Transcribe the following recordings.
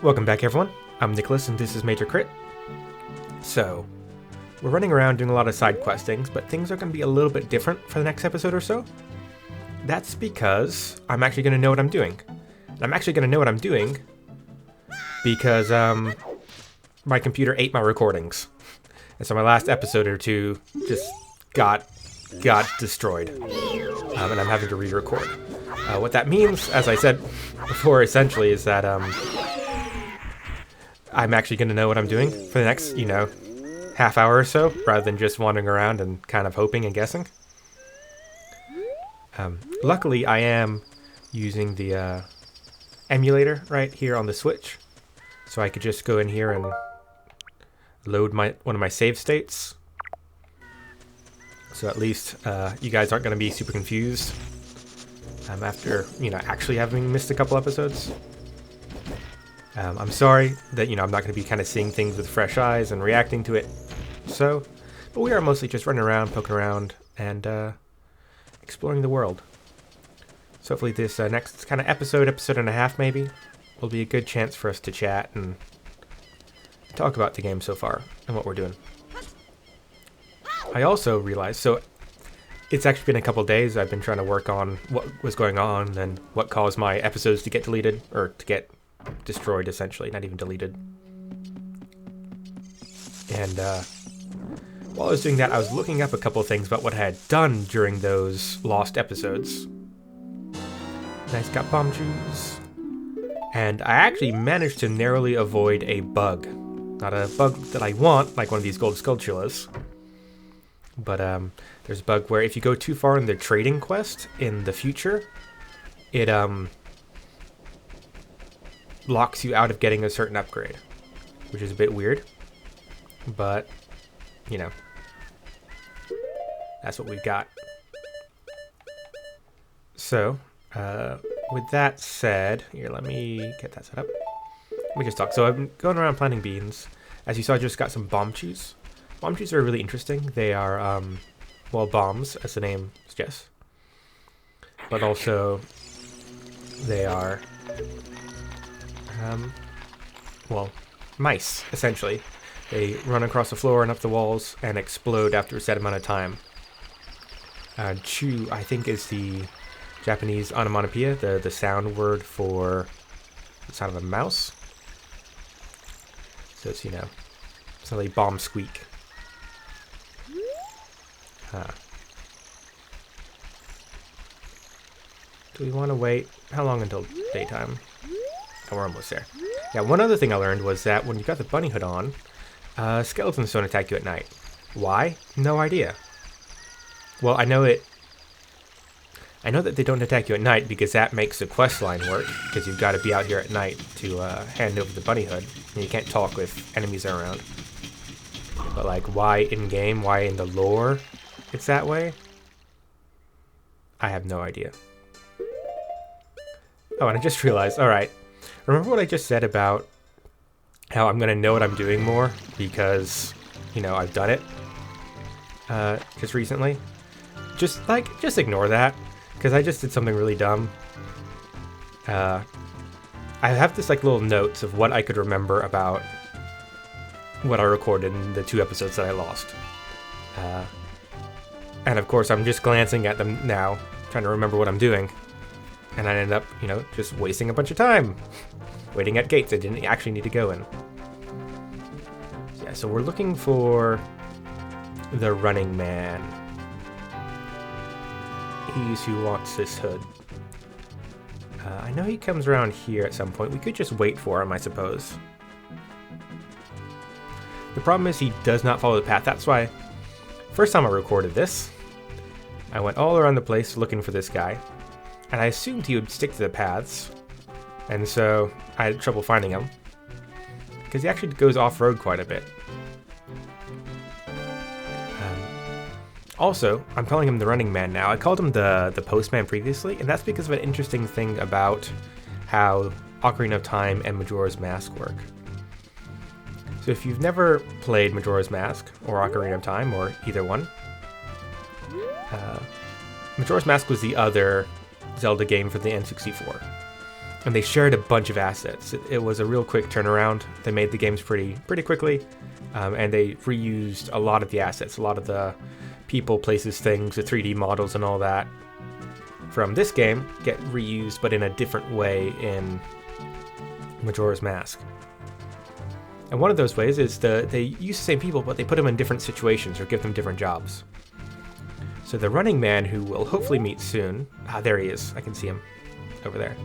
Welcome back, everyone. I'm Nicholas, and this is Major Crit. So, we're running around doing a lot of side questings, but things are going to be a little bit different for the next episode or so. That's because I'm actually going to know what I'm doing. And I'm actually going to know what I'm doing because my computer ate my recordings. And so my last episode or two just got destroyed. And I'm having to re-record. What that means, as I said before, essentially, is that I'm actually going to know what I'm doing for the next, half hour or so, rather than just wandering around and kind of hoping and guessing. Luckily, I am using the emulator right here on the Switch, so I could just go in here and load one of my save states. So at least you guys aren't going to be super confused after, actually having missed a couple episodes. I'm sorry that, I'm not going to be kind of seeing things with fresh eyes and reacting to it. But we are mostly just running around, poking around, and exploring the world. So hopefully this next kind of episode and a half maybe, will be a good chance for us to chat and talk about the game so far and what we're doing. I also realized, so it's actually been a couple days I've been trying to work on what was going on and what caused my episodes to get deleted, or to get destroyed essentially, not even deleted. And while I was doing that, I was looking up a couple of things about what I had done during those lost episodes. Nice, got bomb juice. And I actually managed to narrowly avoid a bug. Not a bug that I want, like one of these gold skulltulas. But there's a bug where if you go too far in the trading quest in the future, it locks you out of getting a certain upgrade, which is a bit weird, but that's what we've got. So with that said, here, let me get that set up. Let me just talk. So I've been going around planting beans. As you saw, I just got some bomb cheese. Bomb cheese are really interesting. They are bombs, as the name suggests, but also they are mice, essentially. They run across the floor and up the walls and explode after a set amount of time. Chu, I think, is the Japanese onomatopoeia, the sound word for the sound of a mouse. So it's, it's a bomb squeak. Do we want to wait? How long until daytime? Oh, we're almost there. Yeah, one other thing I learned was that when you got the bunny hood on, skeletons don't attack you at night. Why? No idea. Well, I know that they don't attack you at night because that makes the quest line work, because you've got to be out here at night to hand over the bunny hood, and you can't talk with enemies around. But why in-game, why in the lore it's that way? I have no idea. Oh, and I just realized, alright, remember what I just said about how I'm going to know what I'm doing more because, I've done it just recently? Just ignore that, because I just did something really dumb. I have this little notes of what I could remember about what I recorded in the 2 episodes that I lost. And of course I'm just glancing at them now, trying to remember what I'm doing. And I ended up, just wasting a bunch of time waiting at gates I didn't actually need to go in. Yeah, so we're looking for the running man. He's who wants this hood. I know he comes around here at some point. We could just wait for him, I suppose. The problem is he does not follow the path. That's why, first time I recorded this, I went all around the place looking for this guy. And I assumed he would stick to the paths, and so I had trouble finding him, because he actually goes off-road quite a bit. Also, I'm calling him the running man now. I called him the postman previously, and that's because of an interesting thing about how Ocarina of Time and Majora's Mask work. So if you've never played Majora's Mask, or Ocarina of Time, or either one, Majora's Mask was the other Zelda game for the N64. and they shared a bunch of assets. It was a real quick turnaround. They made the games pretty quickly, and they reused a lot of the assets, a lot of the people, places, things, the 3D models and all that from this game get reused, but in a different way in Majora's Mask. And one of those ways is they use the same people, but they put them in different situations or give them different jobs. So the running man, who we'll hopefully meet soon, there he is, I can see him over there.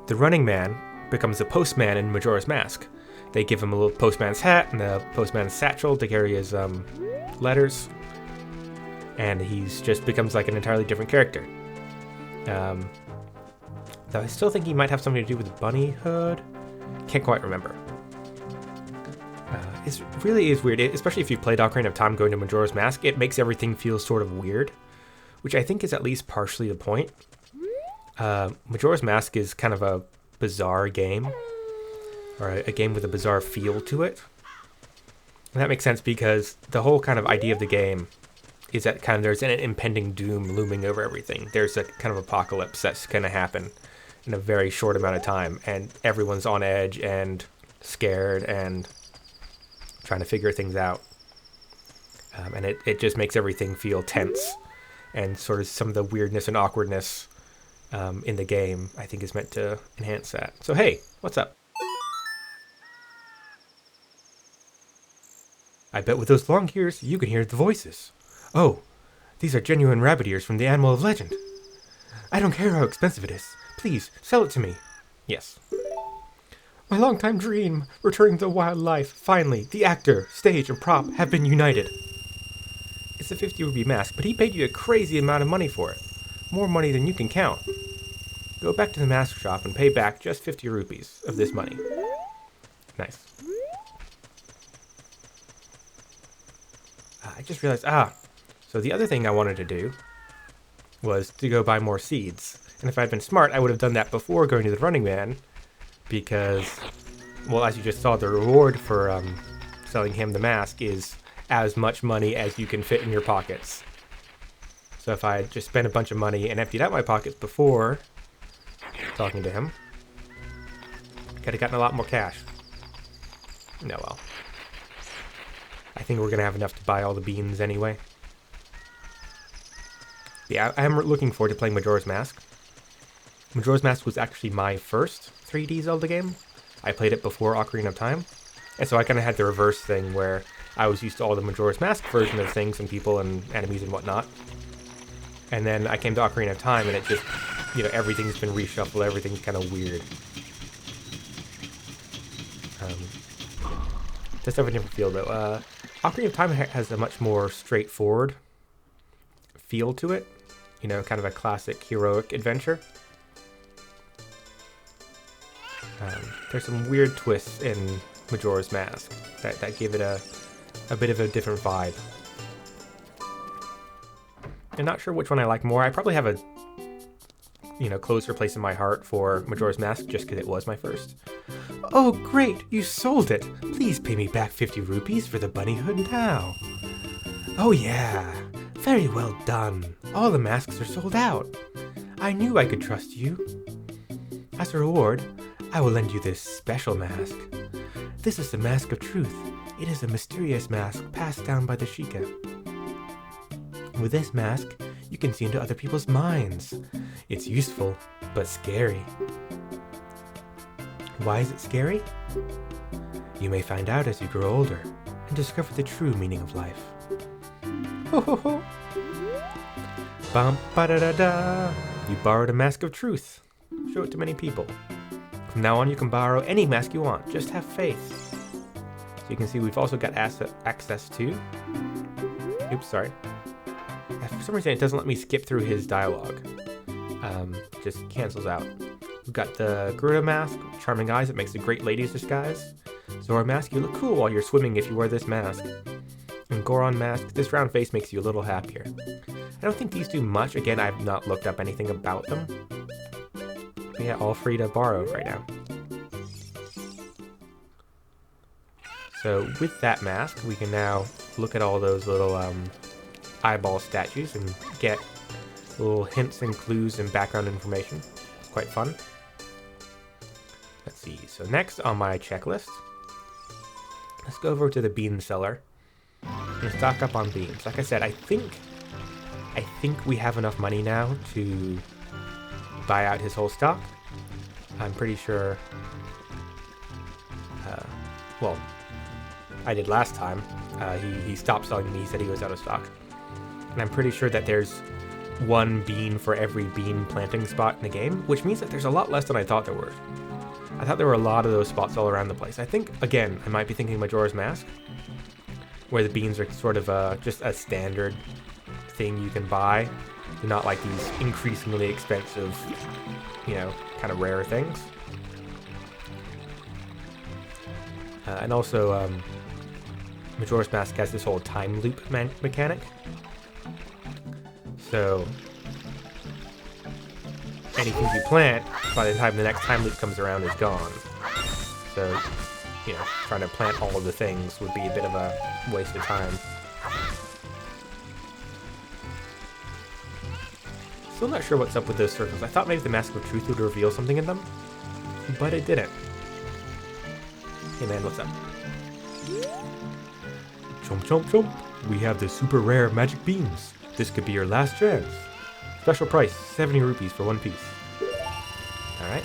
The running man becomes the postman in Majora's Mask. They give him a little postman's hat and the postman's satchel to carry his letters, and he's just becomes like an entirely different character. Though I still think he might have something to do with bunnyhood. Can't quite remember. It really is weird, especially if you played Ocarina of Time going to Majora's Mask. It makes everything feel sort of weird, which I think is at least partially the point. Majora's Mask is kind of a bizarre game, or a game with a bizarre feel to it. And that makes sense because the whole kind of idea of the game is that kind of there's an impending doom looming over everything. There's a kind of apocalypse that's going to happen in a very short amount of time, and everyone's on edge and scared and trying to figure things out. And it just makes everything feel tense, and sort of some of the weirdness and awkwardness in the game, I think, is meant to enhance that. So hey, what's up? I bet with those long ears, you can hear the voices. Oh, these are genuine rabbit ears from the animal of legend. I don't care how expensive it is. Please, sell it to me. Yes. My longtime dream, returning to wildlife. Finally, the actor, stage, and prop have been united. It's a 50 rupee mask, but he paid you a crazy amount of money for it. More money than you can count. Go back to the mask shop and pay back just 50 rupees of this money. Nice. I just realized, so the other thing I wanted to do was to go buy more seeds. And if I'd been smart, I would have done that before going to the running man, because, well, as you just saw, the reward for selling him the mask is as much money as you can fit in your pockets. So if I had just spent a bunch of money and emptied out my pockets before talking to him, could have gotten a lot more cash. No, well. I think we're going to have enough to buy all the beans anyway. Yeah, I am looking forward to playing Majora's Mask. Majora's Mask was actually my first 3D Zelda game. I played it before Ocarina of Time. And so I kind of had the reverse thing where I was used to all the Majora's Mask version of things and people and enemies and whatnot. And then I came to Ocarina of Time and it just, everything's been reshuffled, everything's kind of weird. Does have a different feel though. Ocarina of Time has a much more straightforward feel to it. Kind of a classic heroic adventure. There's some weird twists in Majora's Mask that give it a bit of a different vibe. I'm not sure which one I like more. I probably have a closer place in my heart for Majora's Mask just because it was my first. Oh great, you sold it! Please pay me back 50 rupees for the bunnyhood now. Oh yeah, very well done. All the masks are sold out. I knew I could trust you. As a reward, I will lend you this special mask. This is the Mask of Truth. It is a mysterious mask passed down by the Sheikah. With this mask, you can see into other people's minds. It's useful, but scary. Why is it scary? You may find out as you grow older and discover the true meaning of life. Ho ho ho! Bum ba da da da! You borrowed a Mask of Truth. Show it to many people. From now on, you can borrow any mask you want. Just have faith. So you can see we've also got access to... Oops, sorry. For some reason, it doesn't let me skip through his dialogue. Just cancels out. We've got the Garuda mask, charming eyes, it makes a great lady's disguise. Zora mask, you look cool while you're swimming if you wear this mask. And Goron mask, this round face makes you a little happier. I don't think these do much. Again, I've not looked up anything about them. But yeah, all free to borrow right now. So with that mask, we can now look at all those little eyeball statues and get little hints and clues and background information. It's quite fun. so next on my checklist, let's go over to the bean cellar and stock up on beans. Like I said, I think we have enough money now to buy out his whole stock. I'm pretty sure, well, I did last time. He stopped selling me, he said he was out of stock. And I'm pretty sure that there's one bean for every bean planting spot in the game, which means that there's a lot less than I thought there were. I thought there were a lot of those spots all around the place. I think, again, I might be thinking Majora's Mask, where the beans are sort of just a standard thing you can buy. They're not like these increasingly expensive, you know, kind of rare things. And also, Majora's Mask has this whole time loop mechanic. So, anything you plant, by the time the next time loop comes around, is gone. So, you know, trying to plant all of the things would be a bit of a waste of time. Still not sure what's up with those circles. I thought maybe the Mask of Truth would reveal something in them, but it didn't. Hey man, what's up? Chomp chomp chomp! We have the super rare magic beans. This could be your last chance. Special price, 70 rupees for one piece. Alright.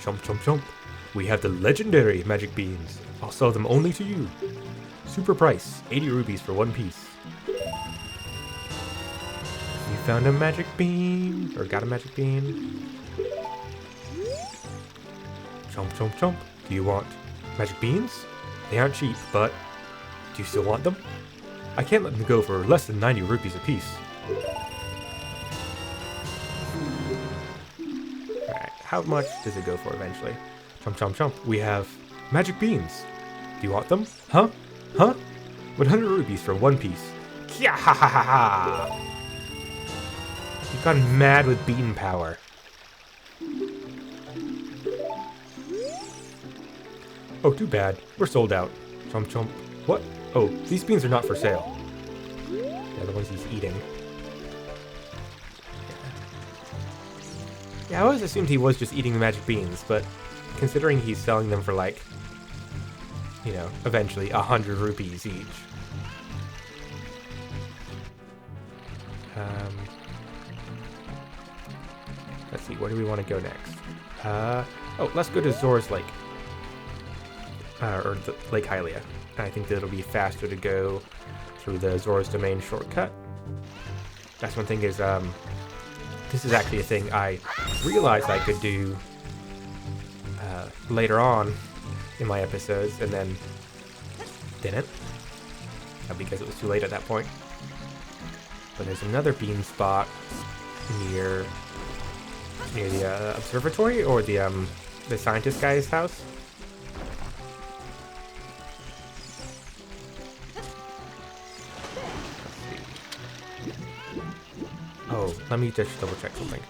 Chomp chomp chomp! We have the legendary magic beans. I'll sell them only to you. Super price, 80 rupees for one piece. You found a magic bean, or got a magic bean. Chomp chomp chomp. Do you want magic beans? They aren't cheap, but do you still want them? I can't let them go for less than 90 rupees a piece. Alright, how much does it go for eventually? Chomp chomp chomp. We have magic beans. Do you want them? Huh? Huh? 100 rupees for one piece. Kya ha ha ha ha! You've gone mad with bean power. Oh, too bad. We're sold out. Chomp chomp. What? Oh, these beans are not for sale. Yeah, the ones he's eating. Yeah, I always assumed he was just eating the magic beans, but considering he's selling them for like, you know, eventually 100 rupees each. Let's see, where do we want to go next? Oh, let's go to Zora's Lake. Or the Lake Hylia. I think that it'll be faster to go through the Zora's Domain shortcut. That's one thing is, this is actually a thing I realized I could do later on in my episodes, and then didn't. Because it was too late at that point. But there's another bean spot near the observatory, or the scientist guy's house. Oh, let me just double check something.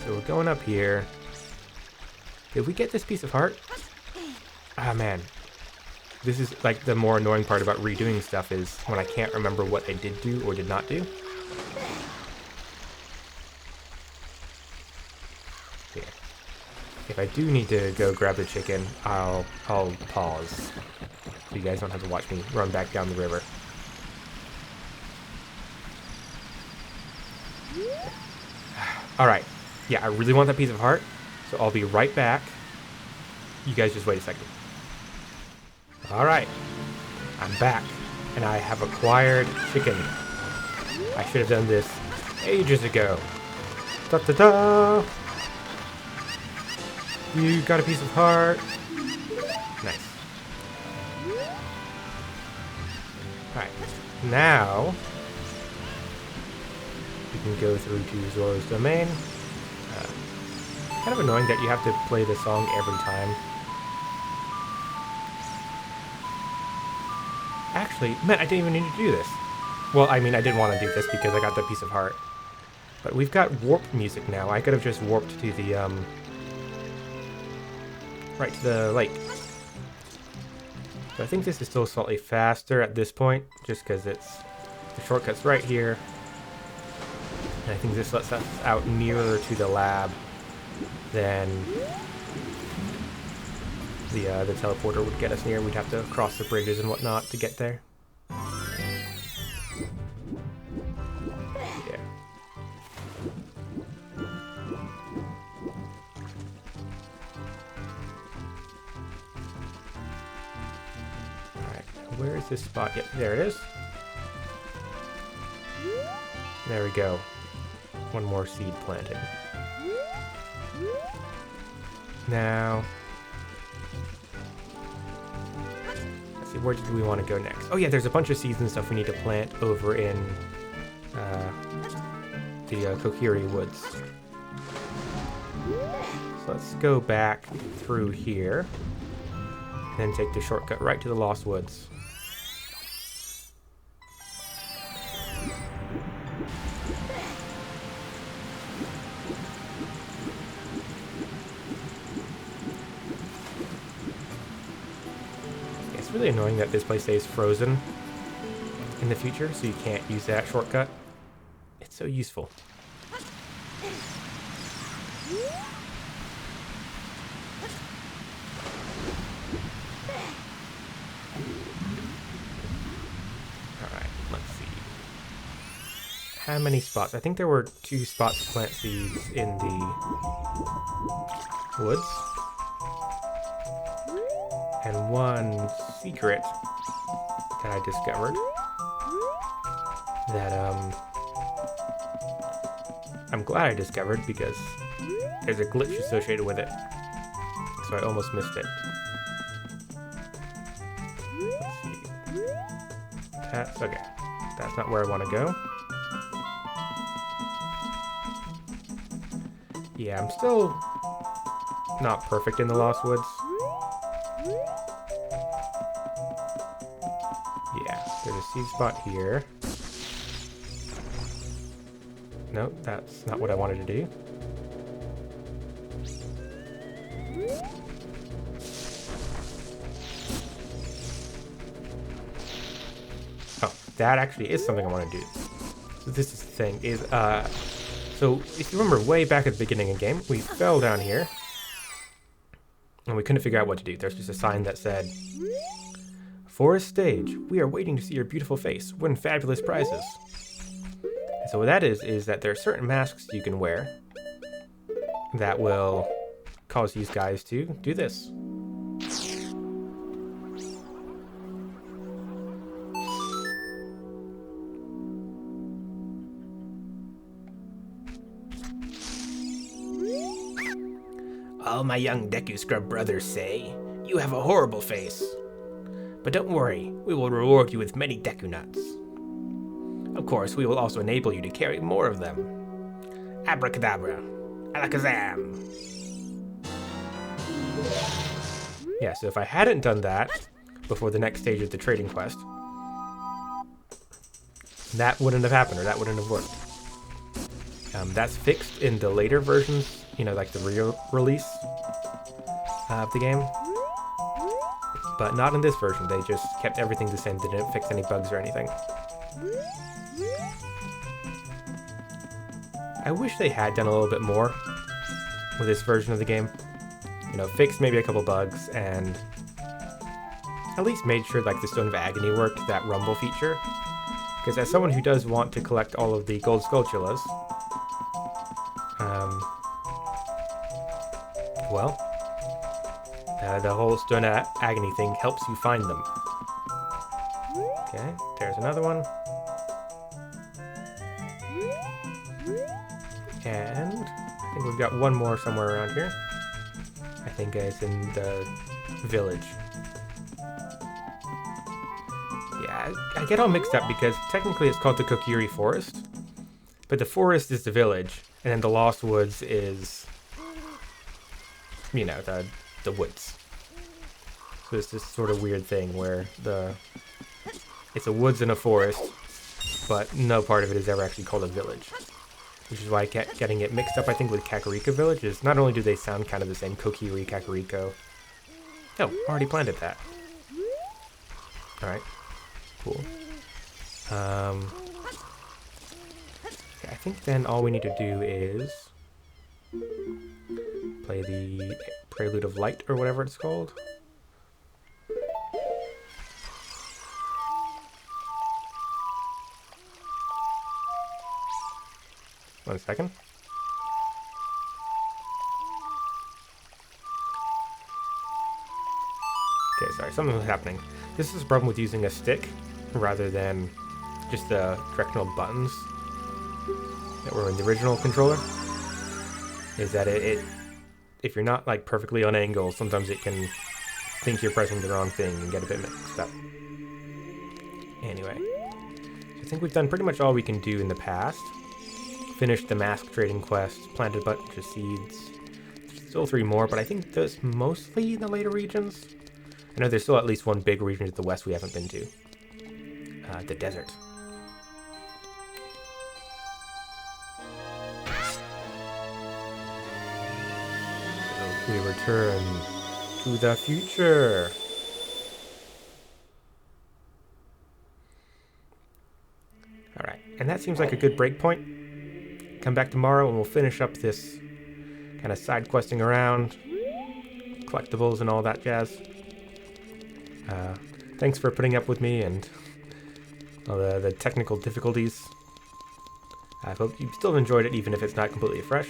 So we're going up here. Did we get this piece of heart? Ah, man. This is like the more annoying part about redoing stuff, is when I can't remember what I did do or did not do. Yeah. If I do need to go grab the chicken, I'll pause, so you guys don't have to watch me run back down the river. Alright, yeah, I really want that piece of heart, so I'll be right back. You guys just wait a second. Alright, I'm back, and I have acquired chicken. I should have done this ages ago. Da-da-da! You got a piece of heart. Nice. Alright, now we can go through to Zora's Domain. Kind of annoying that you have to play the song every time. Actually, man, I didn't even need to do this. Well, I mean, I didn't want to do this because I got the piece of heart. But we've got warp music now. I could have just warped to the, right to the lake. So I think this is still slightly faster at this point, just because it's, the shortcut's right here. And I think this lets us out nearer to the lab than the teleporter would get us near. We'd have to cross the bridges and whatnot to get there. Yeah. Alright, where is this spot? Yep, there it is. There we go. One more seed planted. Now, let's see, where do we want to go next? Oh yeah, there's a bunch of seeds and stuff we need to plant over in the Kokiri Woods. So let's go back through here, and then take the shortcut right to the Lost Woods. It's really annoying that this place stays frozen in the future, so you can't use that shortcut. It's so useful. Alright, let's see. How many spots? I think there were 2 spots to plant seeds in the woods. And 1 secret that I discovered that I'm glad I discovered because there's a glitch associated with it, so I almost missed it. Let's see. That's okay. That's not where I want to go. Yeah, I'm still not perfect in the Lost Woods. Yeah, there's a seed spot here. Nope, that's not what I wanted to do. Oh, that actually is something I want to do. So this is the thing, is, so if you remember way back at the beginning of the game, we fell down here, and we couldn't figure out what to do. There's just a sign that said, "Forest Stage, we are waiting to see your beautiful face. Win fabulous prizes." And so what that is that there are certain masks you can wear that will cause these guys to do this. All my young Deku Scrub brothers say, you have a horrible face. But don't worry, we will reward you with many Deku Nuts. Of course, we will also enable you to carry more of them. Abracadabra. Alakazam. Yeah, so if I hadn't done that before the next stage of the trading quest, that wouldn't have happened, or that wouldn't have worked. That's fixed in the later versions, you know, like the re-release of the game. But not in this version, they just kept everything the same, they didn't fix any bugs or anything. I wish they had done a little bit more with this version of the game. You know, fixed maybe a couple bugs, and at least made sure like the Stone of Agony worked, that rumble feature. Because as someone who does want to collect all of the gold Skulltulas, well, the whole Stone of Agony thing helps you find them. Okay, there's another one. And I think we've got one more somewhere around here. I think it's in the village. Yeah, I get all mixed up because technically it's called the Kokiri Forest, but the forest is the village, and then the Lost Woods is, you know, the woods. So it's this sort of weird thing where it's a woods and a forest, but no part of it is ever actually called a village. Which is why I kept getting it mixed up, I think, with Kakariko Village. Is not only do they sound kind of the same, Kokiri, Kakariko. Oh, already planted that. Alright. Cool. Yeah, I think then all we need to do is play the Prelude of Light or whatever it's called. One second. Okay, sorry, something was happening. This is a problem with using a stick rather than just the directional buttons that were in the original controller. Is that if you're not like perfectly on angle, sometimes it can think you're pressing the wrong thing and get a bit mixed up. Anyway, so I think we've done pretty much all we can do in the past. Finished the mask trading quest, planted a bunch of seeds. Still 3 more, but I think those mostly in the later regions. I know there's still at least one big region to the west we haven't been to. The desert. So we return to the future. Alright, and that seems like a good break point. Come back tomorrow and we'll finish up this kind of side questing around, collectibles and all that jazz. Thanks for putting up with me and all the technical difficulties. I hope you still enjoyed it even if it's not completely fresh.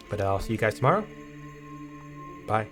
But I'll see you guys tomorrow. Bye.